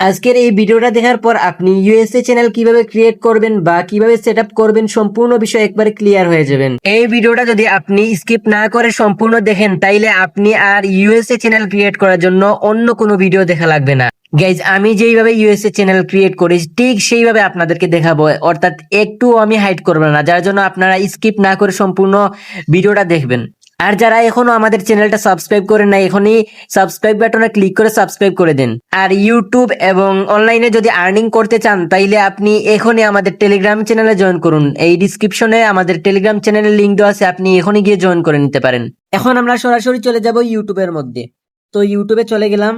আজকের এই ভিডিওটা দেখার পর আপনি ইউএসএ চ্যানেল কিভাবে ক্রিয়েট করবেন বা কিভাবে সেট আপ করবেন সম্পূর্ণ বিষয় একবারে ক্লিয়ার হয়ে যাবেন। এই ভিডিওটা যদি আপনি স্কিপ না করে সম্পূর্ণ দেখেন তাইলে আপনি আর ইউএসএ চ্যানেল ক্রিয়েট করার জন্য অন্য কোনো ভিডিও দেখা লাগবে না। গাইজ, আমি যেইভাবে ইউএসএ চ্যানেল ক্রিয়েট করি ঠিক সেইভাবে আপনাদেরকে দেখাবো, অর্থাৎ একটু আমি হাইড করবো না, যার জন্য আপনারা স্কিপ না করে সম্পূর্ণ ভিডিওটা দেখবেন। আর যারা এখনো আমাদের চ্যানেলটা সাবস্ক্রাইব করেন না, এখনই সাবস্ক্রাইব বাটনে ক্লিক করে সাবস্ক্রাইব করে দেন। আর ইউটিউব এবং অনলাইনে যদি আর্নিং করতে চান তাইলে আপনি এখনই আমাদের টেলিগ্রাম চ্যানেলে জয়েন করুন। এই ডিসক্রিপশনে আমাদের টেলিগ্রাম চ্যানেলের লিংক দেওয়া আছে, আপনি এখনই গিয়ে জয়েন করে নিতে পারেন। এখন আমরা সরাসরি চলে যাব ইউটিউবের মধ্যে। তো ইউটিউবে চলে গেলাম।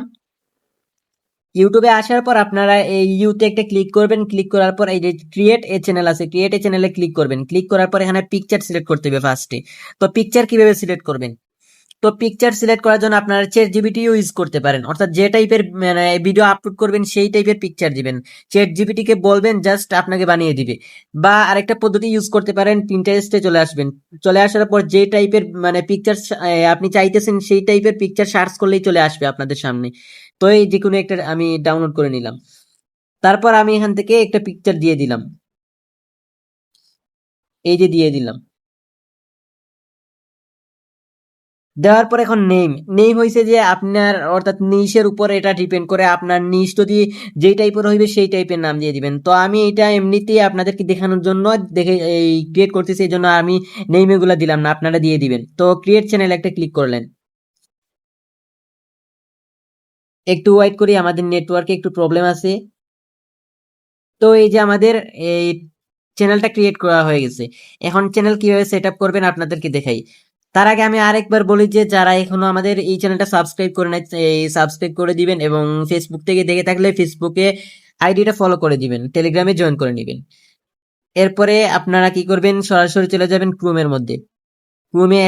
ইউটিউবে আসার পর আপনারা এই ইউতে একটা ক্লিক করবেন। ক্লিক করার পর এই যে ক্রিয়েট এ চ্যানেল আছে, ক্রিয়েট এ চ্যানেলে ক্লিক করবেন। ক্লিক করার পর এখানে পিকচার সিলেক্ট করতে হবে ফার্স্টে। তো পিকচার কিভাবে সিলেক্ট করবেন? তো পিকচার সিলেক্ট করার জন্য আপনারা চ্যাটজিপিটি ইউজ করতে পারেন, অর্থাৎ যে টাইপের মানে ভিডিও আপলোড করবেন সেই টাইপের পিকচার দিবেন। চ্যাটজিপিটি কে বলবেন জাস্ট আপনাকে বানিয়ে দিবে। বা আরেকটা পদ্ধতি ইউজ করতে পারেন, পিন্টারেস্টে চলে আসবেন। চলে আসার পর যে টাইপের মানে পিকচার আপনি চাইতেছেন সেই টাইপের পিকচার সার্চ করলেই চলে আসবে আপনাদের সামনে। তো এই যে কোনো একটা আমি ডাউনলোড করে নিলাম। তারপর আমি এখান থেকে একটা পিকচার দিয়ে দিলাম, এই যে দিয়ে দিলাম। দেওয়ার পর এখন নেম নেম হয়েছে যে আপনার, অর্থাৎ নিশের উপর এটা ডিপেন্ড করে। আপনার নিশ যদি যেই টাইপের হইবে সেই টাইপের নাম দিয়ে দিবেন। তো আমি এটা এমনিতেই আপনাদেরকে দেখানোর জন্য দেখে এই ক্রিয়েট করতেছি, এই জন্য আমি নেম এগুলা দিলাম না, আপনারা দিয়ে দিবেন। তো ক্রিয়েট চ্যানেল একটা ক্লিক করলেন। একটু ওয়েট করি, আমাদের নেটওয়ার্কে একটু প্রবলেম আছে। তো এই যে আমাদের এই চ্যানেলটা ক্রিয়েট করা হয়ে গেছে। এখন চ্যানেল কিভাবে সেট আপ করবেন আপনাদেরকে দেখাই। তার আগে আমি আরেকবার বলি যে যারা এখনো আমাদের এই চ্যানেলটা সাবস্ক্রাইব করে নাই, এই সাবস্ক্রাইব করে দিবেন এবং ফেসবুক থেকে দেখে থাকলে ফেসবুকে আইডিটা ফলো করে দিবেন, টেলিগ্রামে জয়েন করে নেবেন। এরপরে আপনারা কি করবেন, সরাসরি চলে যাবেন ক্রোমের মধ্যে। ক্রোমে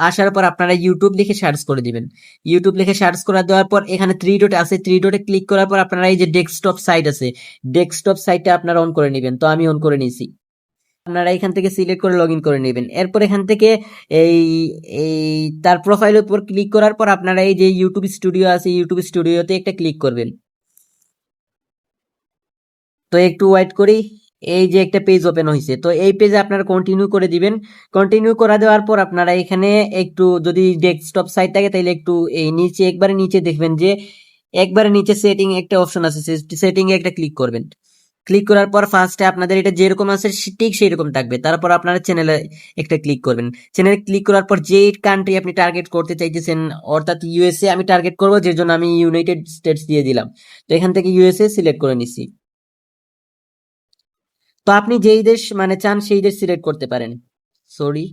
আসার পর আপনারা ইউটিউব লিখে সার্চ করে দিবেন। ইউটিউব লিখে সার্চ করে দেওয়ার পর এখানে থ্রি ডট আছে, থ্রি ডটে ক্লিক করার পর আপনারা এই যে ডেস্কটপ সাইট আছে, ডেস্কটপ সাইটটা আপনারা অন করে নেবেন। তো আমি অন করে নিয়েছি। আপনারা এখান থেকে সিলেক্ট করে লগ ইন করে নেবেন। এরপর এখান থেকে এই এই তার প্রোফাইলের উপর ক্লিক করার পর আপনারা এই যে ইউটিউব স্টুডিও আছে, ইউটিউব স্টুডিওতে একটা ক্লিক করবেন। তো একটু ওয়েট করি। এই যে একটা পেজ ওপেন হয়েছে, তো এই পেজে আপনারা কন্টিনিউ করে দিবেন। কন্টিনিউ করে দেওয়ার পর আপনারা এখানে একটু যদি ডেস্কটপ সাইট থাকে তাহলে একটু এই নিচে একবারে নিচে দেখবেন যে একবারে নিচে সেটিং একটা অপশন আছে, সেটিং এ একটা ক্লিক করবেন। ক্লিক করার পর ফার্স্টে আপনাদের এটা যেরকম আছে ঠিক সেই রকম থাকবে। তারপর আপনারা চ্যানেলে একটা ক্লিক করবেন। চ্যানেলে ক্লিক করার পর যে কান্ট্রি আপনি টার্গেট করতে চাইতেছেন, অর্থাৎ ইউএসএ আমি টার্গেট করবো, যে জন্য আমি ইউনাইটেড স্টেটস দিয়ে দিলাম। তো এখান থেকে ইউএসএ সিলেক্ট করে নিছি। তো আপনি যেই দেশ মানে চান সেই দেশ সিলেক্ট করতে পারেন। সরি,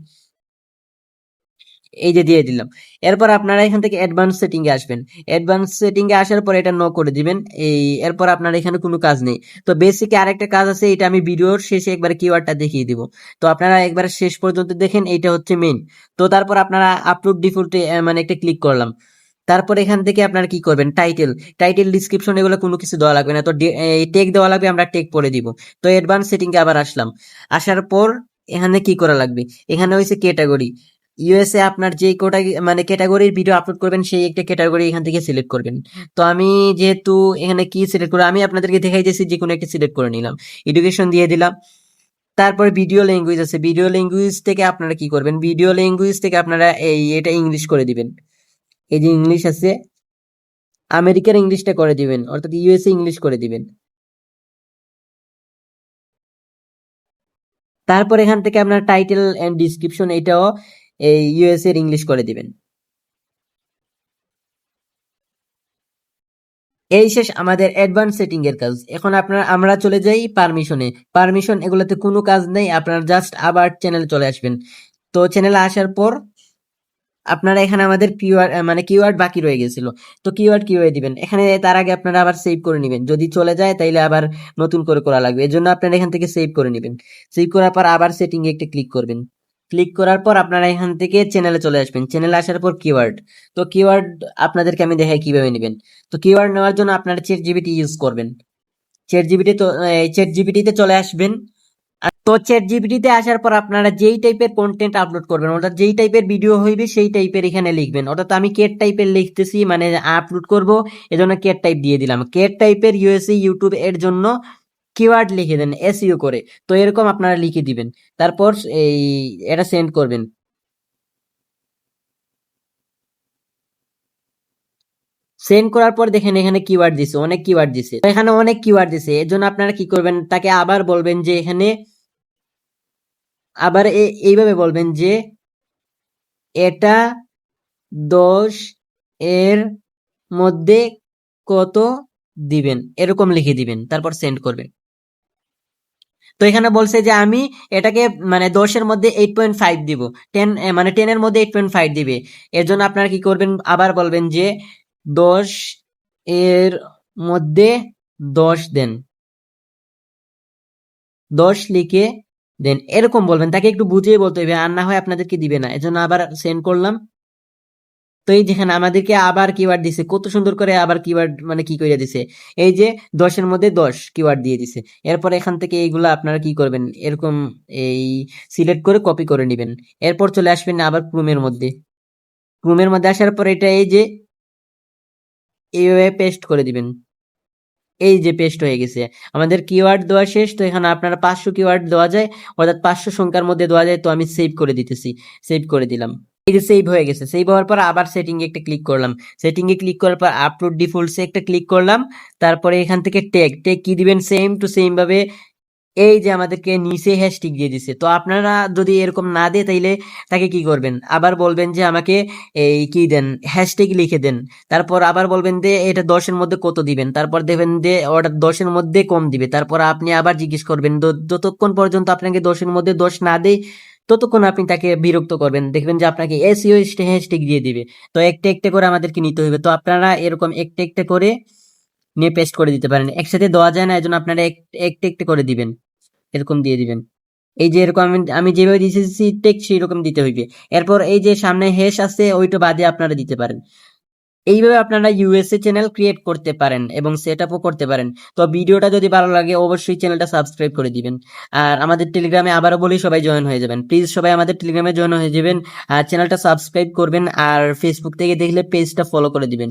এই যে দিয়ে দিলাম। এরপর আপনারা এখান থেকে অ্যাডভান্স সেটিং এ আসবেন। অ্যাডভান্স সেটিং এ আসার পর এটা নো করে দিবেন। এরপর আপনার এখানে কোনো কাজ নেই। তো বেসিকে আরেকটা কাজ আছে, এটা আমি ভিডিওর শেষে একবার কিওয়ার্ডটা দেখিয়ে দিব। তো আপনারা একবার শেষ পর্যন্ত দেখেন, এইটা হচ্ছে মেইন। তো তারপর আপনারা আপলোড ডিফল্টে মানে একটা ক্লিক করলাম। তারপর এখান থেকে আপনারা কি করবেন, টাইটেল ডিসক্রিপশন এগুলো কোনো কিছু দেওয়া লাগবে না। তো টেক দেওয়া লাগবে, আমরা টেক পরে দিব। তো অ্যাডভান্স সেটিং এ আবার আসলাম। আসার পর এখানে কি করা লাগবে, এখানে হয়েছে ক্যাটাগরি। ইউএসএ আপনার যে কোটা মানে ক্যাটাগরির ভিডিও আপলোড করবেন সেই একটা ক্যাটাগরি এখান থেকে সিলেক্ট করবেন। তো আমি যেহেতু এখানে কি সিলেক্ট করব, আমি আপনাদেরকে দেখাইতেছি, যে কোনো একটা সিলেক্ট করে নিলাম। এডুকেশন দিয়ে দিলাম। তারপরে ভিডিও ল্যাঙ্গুয়েজ আছে, ভিডিও ল্যাঙ্গুয়েজ থেকে আপনারা কি করবেন, ভিডিও ল্যাঙ্গুয়েজ থেকে আপনারা এটা ইংলিশ করে দিবেন। এই যে ইংলিশ আছে, আমেরিকার ইংলিশটা করে দিবেন, অর্থাৎ ইউএসএ ইংলিশ করে দিবেন। তারপর এখান থেকে আপনার টাইটেল এন্ড ডিসক্রিপশন এটাও এই ইউএসএ এর ইংলিশ করে দিবেন। এই শেষ আমাদের অ্যাডভান্স সেটিং এর কাজ। এখন আমরা চলে যাই পারমিশনে। পারমিশন এগুলোতে কোনো কাজ নেই, আপনারা জাস্ট আবার চ্যানেলে চলে আসবেন। তো চ্যানেলে আসার পর আপনারা এখানে আমাদের কিওয়ার্ড বাকি রয়ে গেছিল। তো কিওয়ার্ড কিভাবে দিবেন, এখানে তার আগে আপনারা আবার সেভ করে নেবেন। যদি চলে যায় তাইলে আবার নতুন করে করা লাগবে, এজন্য আপনারা এখান থেকে সেভ করে নেবেন। সেভ করার পর আবার সেটিং এ একটা ক্লিক করবেন। ক্লিক করার পর আপনারা এখান থেকে চ্যানেলে চলে আসবেন। চ্যানেলে আসার পর কিওয়ার্ড। তো কিওয়ার্ড আপনাদেরকে আমি দেখাই কিভাবে নেবেন। তো কিওয়ার্ড নেওয়ার জন্য আপনারা চ্যাট জিপিটি ইউজ করবেন। চ্যাট জিপিটি তো চ্যাট জিপিটিতে চলে আসবেন। তো চ্যাট জিপিটিতে আসার পর আপনারা যেই টাইপের কন্টেন্ট আপলোড করবেন, অর্থাৎ যেই টাইপের ভিডিও হইবে সেই টাইপের এখানে লিখবেন। অর্থাৎ আমি কেট টাইপের লিখতেছি, মানে আপলোড করব, এজন্য কেট টাইপ দিয়ে দিলাম। কেট টাইপের ইউএসএ ইউটিউব এর জন্য কিওয়ার্ড লিখে দেন এসইও করে। তো এরকম আপনারা লিখে দিবেন, তারপর এই এটা সেন্ড করবেন। সেন্ড করার পর দেখেন এখানে কিওয়ার্ড দিছে, অনেক কিওয়ার্ড দিছে। তো এখানে অনেক কিওয়ার্ড দিছে, এর জন্য আপনারা কি করবেন, তাকে আবার বলবেন যে এখানে আবার এইভাবে বলবেন যে এটা 10 এর মধ্যে কত দিবেন, এরকম লিখে দিবেন, তারপর সেন্ড করবেন। তো এখানে বলছে যে আমি এটাকে মানে 10 এর মধ্যে 8.5 দিব, 10 মানে 10 এর মধ্যে 8.5 দিবে। এর জন্য আপনারা কি করবেন, আবার বলবেন যে 10 এর মধ্যে 10 দেন, 10 লিখে দেন, এরকম বলবেন। তাকে একটু বুঝিয়ে বলতে হবে, আর না হয় আপনাদেরকে দিবে না। এজন্য আবার সেন্ড করলাম। তো এই যেখানে আমাদেরকে আবার কিওয়ার্ড দিছে, কত সুন্দর করে আবার কিওয়ার্ড মানে কি করে দিছে, এই যে 10 এর মধ্যে 10 কিওয়ার্ড দিয়ে দিছে। এরপর এখান থেকে এইগুলা আপনারা কি করবেন, এরকম এই সিলেক্ট করে কপি করে নেবেন। এরপর চলে আসবেন আবার ক্রোমের মধ্যে। ক্রোমের মধ্যে আসার পর এটা এই যে এইভাবে পেস্ট করে দিবেন। এই যে পেস্ট হয়ে গেছে, আমাদের কিওয়ার্ড দেওয়া শেষ। তো এখানে আপনারা 500 কিওয়ার্ড দেওয়া যায়, অর্থাৎ 500 সংখ্যার মধ্যে দেওয়া যায়। তো আমি সেভ করে দিতেছি, সেভ করে দিলাম। এই যে সেভ হয়ে গেছে। সেভ হওয়ার পর আবার সেটিং এ একটা ক্লিক করলাম। সেটিং এ ক্লিক করার পর আপলোড ডিফল্টস এ একটা ক্লিক করলাম। তারপরে এখান থেকে ট্যাগ ট্যাগ কি দিবেন, সেম টু সেম ভাবে এই যে আমাদেরকে নিচে হ্যাশট্যাগ দিয়ে দিছে। তো আপনারা যদি এরকম না দিয়ে তাইলে তাকে কি করবেন, আবার বলবেন যে আমাকে এই কি দেন, হ্যাশট্যাগ লিখে দেন। তারপর আবার বলবেন যে এটা 10 এর মধ্যে কত দিবেন, তারপর দেবেন যে ওটা 10 এর মধ্যে কম দিবে। তারপর আপনি আবার জিজ্ঞেস করবেন, যতক্ষণ পর্যন্ত আপনাকে 10 এর মধ্যে 10 না দেয় ততক্ষণ আপনি তাকে বিরক্ত করবেন, দেখবেন যে আপনাকে এসইও হ্যাশট্যাগ দিয়ে দিবে। তো একটা একটা করে আমাদেরকে নিতে হবে। তো আপনারা এরকম একটা একটা করে নিয়ে পেস্ট করে দিতে পারেন, একসাথে দেওয়া যায় না, এজন্য আপনারা একটা একটা করে দিবেন, এরকম দিয়ে দিবেন। এই যে এরকম আমি যেভাবে দিয়েছি ঠিক সেইরকম দিতে হইবে। এরপর এই যে সামনে হ্যাশ আছে ওইটা বাদে আপনারা দিতে পারেন। এইভাবে আপনারা ইউএসএ চ্যানেল ক্রিয়েট করতে পারেন এবং সেট আপও করতে পারেন। তো ভিডিওটা যদি ভালো লাগে অবশ্যই চ্যানেলটা সাবস্ক্রাইব করে দিবেন। আর আমাদের টেলিগ্রামে আবারও বলি সবাই জয়েন হয়ে যাবেন, প্লিজ সবাই আমাদের টেলিগ্রামে জয়েন হয়ে যাবেন। আর চ্যানেলটা সাবস্ক্রাইব করবেন, আর ফেসবুক থেকে দেখলে পেজটা ফলো করে দিবেন।